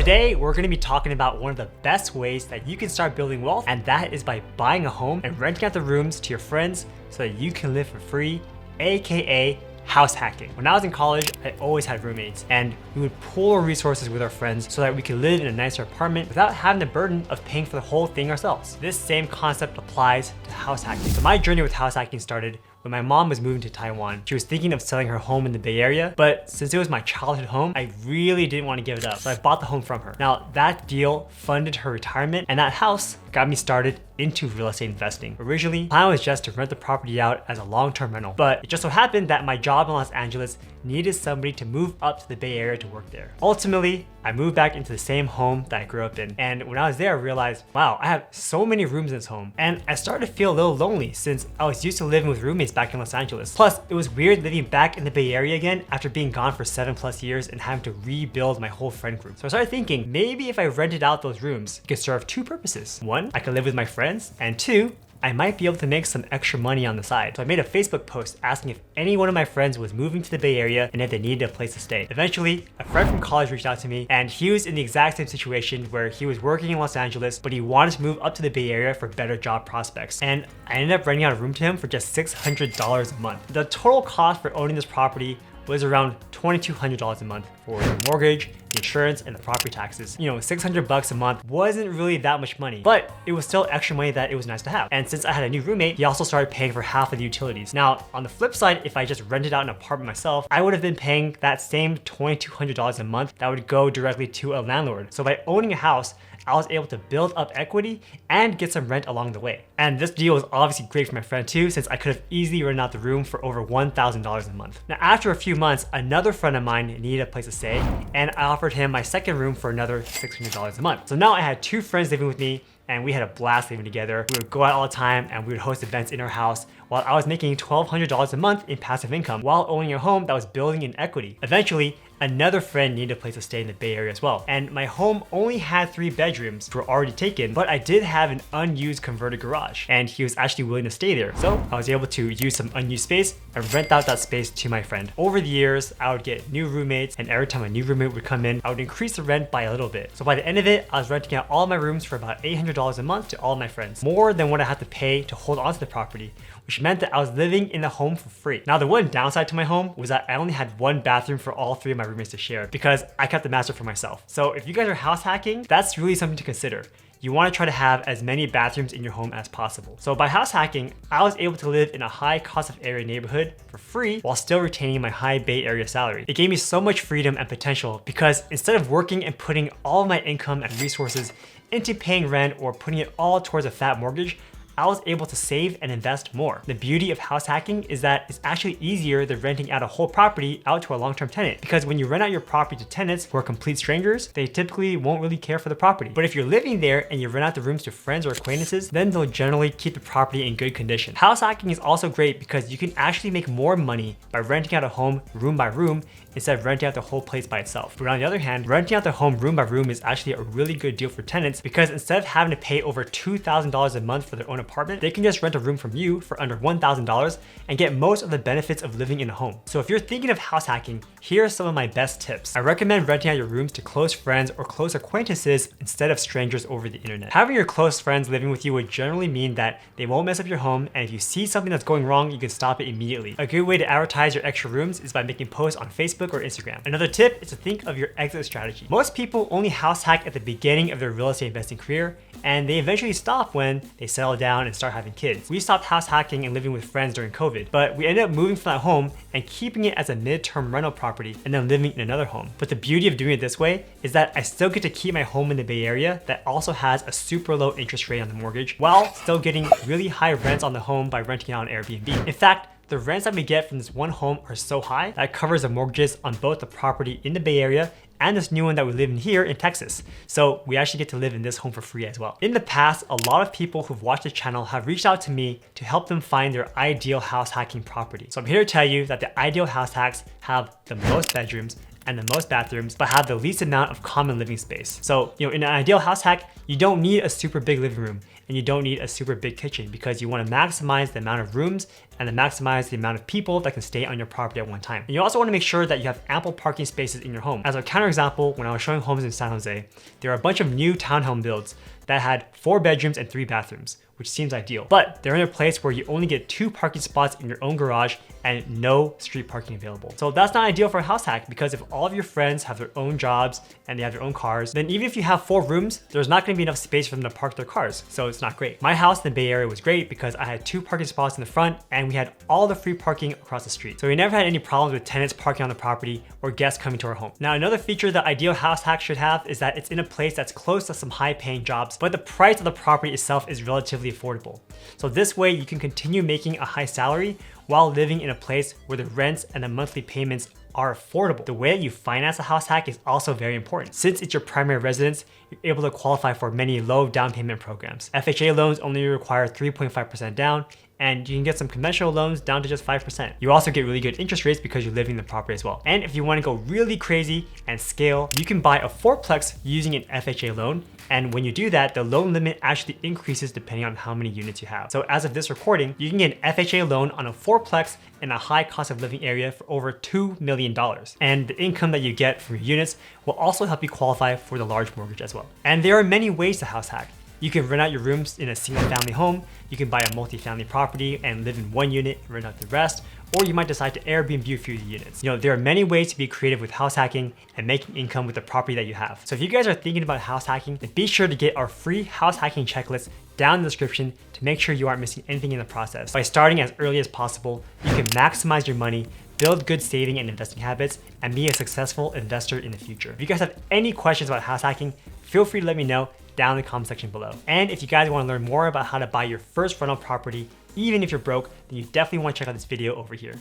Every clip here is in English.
Today, we're going to be talking about one of the best ways that you can start building wealth, and that is by buying a home and renting out the rooms to your friends so that you can live for free, aka house hacking. When I was in college, I always had roommates, and we would pool our resources with our friends so that we could live in a nicer apartment without having the burden of paying for the whole thing ourselves. This same concept applies to house hacking. So my journey with house hacking started when my mom was moving to Taiwan. She was thinking of selling her home in the Bay Area, but since it was my childhood home, I really didn't want to give it up, so I bought the home from her. Now, that deal funded her retirement, and that house got me started into real estate investing. Originally, the plan was just to rent the property out as a long-term rental, but it just so happened that my job in Los Angeles needed somebody to move up to the Bay Area to work there. Ultimately, I moved back into the same home that I grew up in, and when I was there, I realized, wow, I have so many rooms in this home, and I started to feel a little lonely since I was used to living with roommates back in Los Angeles. Plus, it was weird living back in the Bay Area again after being gone for 7+ years and having to rebuild my whole friend group. So I started thinking, maybe if I rented out those rooms, it could serve two purposes. One, I could live with my friends, and two, I might be able to make some extra money on the side. So I made a Facebook post asking if any one of my friends was moving to the Bay Area and if they needed a place to stay. Eventually, a friend from college reached out to me, and he was in the exact same situation where he was working in Los Angeles, but he wanted to move up to the Bay Area for better job prospects. And I ended up renting out a room to him for just $600 a month. The total cost for owning this property was around $2,200 a month for the mortgage, the insurance, and the property taxes. You know, $600 a month wasn't really that much money, but it was still extra money that it was nice to have. And since I had a new roommate, he also started paying for half of the utilities. Now, on the flip side, if I just rented out an apartment myself, I would have been paying that same $2,200 a month that would go directly to a landlord. So by owning a house, I was able to build up equity and get some rent along the way. And this deal was obviously great for my friend too, since I could have easily rented out the room for over $1,000 a month. Now, after a few months, another friend of mine needed a place to stay, and I offered him my second room for another $600 a month. So now I had two friends living with me, and we had a blast living together. We would go out all the time, and we would host events in our house while I was making $1,200 a month in passive income while owning a home that was building in equity. Eventually, another friend needed a place to stay in the Bay Area as well. And my home only had 3 bedrooms, which were already taken, but I did have an unused converted garage, and he was actually willing to stay there. So I was able to use some unused space and rent out that space to my friend. Over the years, I would get new roommates, and every time a new roommate would come in, I would increase the rent by a little bit. So by the end of it, I was renting out all my rooms for about $800 a month to all my friends, more than what I had to pay to hold onto the property, which meant that I was living in the home for free. Now, the one downside to my home was that I only had 1 bathroom for all 3 of my roommates to share because I kept the master for myself. So if you guys are house hacking, that's really something to consider. You want to try to have as many bathrooms in your home as possible. So by house hacking, I was able to live in a high cost of area neighborhood for free while still retaining my high Bay Area salary. It gave me so much freedom and potential because instead of working and putting all of my income and resources into paying rent or putting it all towards a fat mortgage, I was able to save and invest more. The beauty of house hacking is that it's actually easier than renting out a whole property out to a long-term tenant, because when you rent out your property to tenants who are complete strangers, they typically won't really care for the property. But if you're living there and you rent out the rooms to friends or acquaintances, then they'll generally keep the property in good condition. House hacking is also great because you can actually make more money by renting out a home room by room instead of renting out the whole place by itself. But on the other hand, renting out the home room by room is actually a really good deal for tenants because instead of having to pay over $2,000 a month for their own apartment, they can just rent a room from you for under $1,000 and get most of the benefits of living in a home. So if you're thinking of house hacking, here are some of my best tips. I recommend renting out your rooms to close friends or close acquaintances instead of strangers over the internet. Having your close friends living with you would generally mean that they won't mess up your home, and if you see something that's going wrong, you can stop it immediately. A good way to advertise your extra rooms is by making posts on Facebook or Instagram. Another tip is to think of your exit strategy. Most people only house hack at the beginning of their real estate investing career, and they eventually stop when they settle down and start having kids. We stopped house hacking and living with friends during COVID, but we ended up moving from that home and keeping it as a mid-term rental property and then living in another home. But the beauty of doing it this way is that I still get to keep my home in the Bay Area that also has a super low interest rate on the mortgage while still getting really high rents on the home by renting out on Airbnb. In fact, the rents that we get from this one home are so high that it covers the mortgages on both the property in the Bay Area and this new one that we live in here in Texas. So we actually get to live in this home for free as well. In the past, a lot of people who've watched the channel have reached out to me to help them find their ideal house hacking property. So I'm here to tell you that the ideal house hacks have the most bedrooms and the most bathrooms, but have the least amount of common living space. So, in an ideal house hack, you don't need a super big living room and you don't need a super big kitchen because you want to maximize the amount of rooms and to maximize the amount of people that can stay on your property at one time. And you also want to make sure that you have ample parking spaces in your home. As a counterexample, when I was showing homes in San Jose, there are a bunch of new townhome builds that had 4 bedrooms and 3 bathrooms, which seems ideal. But they're in a place where you only get 2 parking spots in your own garage and no street parking available. So that's not ideal for a house hack because if all of your friends have their own jobs and they have their own cars, then even if you have 4 rooms, there's not gonna be enough space for them to park their cars. So it's not great. My house in the Bay Area was great because I had 2 parking spots in the front and we had all the free parking across the street. So we never had any problems with tenants parking on the property or guests coming to our home. Now, another feature that ideal house hack should have is that it's in a place that's close to some high paying jobs, but the price of the property itself is relatively affordable. So this way you can continue making a high salary while living in a place where the rents and the monthly payments are affordable. The way that you finance a house hack is also very important. Since it's your primary residence, you're able to qualify for many low down payment programs. FHA loans only require 3.5% down, and you can get some conventional loans down to just 5%. You also get really good interest rates because you're living in the property as well. And if you want to go really crazy and scale, you can buy a fourplex using an FHA loan. And when you do that, the loan limit actually increases depending on how many units you have. So as of this recording, you can get an FHA loan on a fourplex in a high cost of living area for over $2 million. And the income that you get from your units will also help you qualify for the large mortgage as well. And there are many ways to house hack. You can rent out your rooms in a single family home, you can buy a multi-family property and live in one unit and rent out the rest, or you might decide to Airbnb a few units. There are many ways to be creative with house hacking and making income with the property that you have. So if you guys are thinking about house hacking, then be sure to get our free house hacking checklist down in the description to make sure you aren't missing anything in the process. By starting as early as possible, you can maximize your money, build good saving and investing habits, and be a successful investor in the future. If you guys have any questions about house hacking, feel free to let me know down in the comment section below. And if you guys want to learn more about how to buy your first rental property, even if you're broke, then you definitely want to check out this video over here.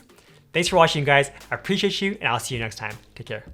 Thanks for watching, guys. I appreciate you, and I'll see you next time. Take care.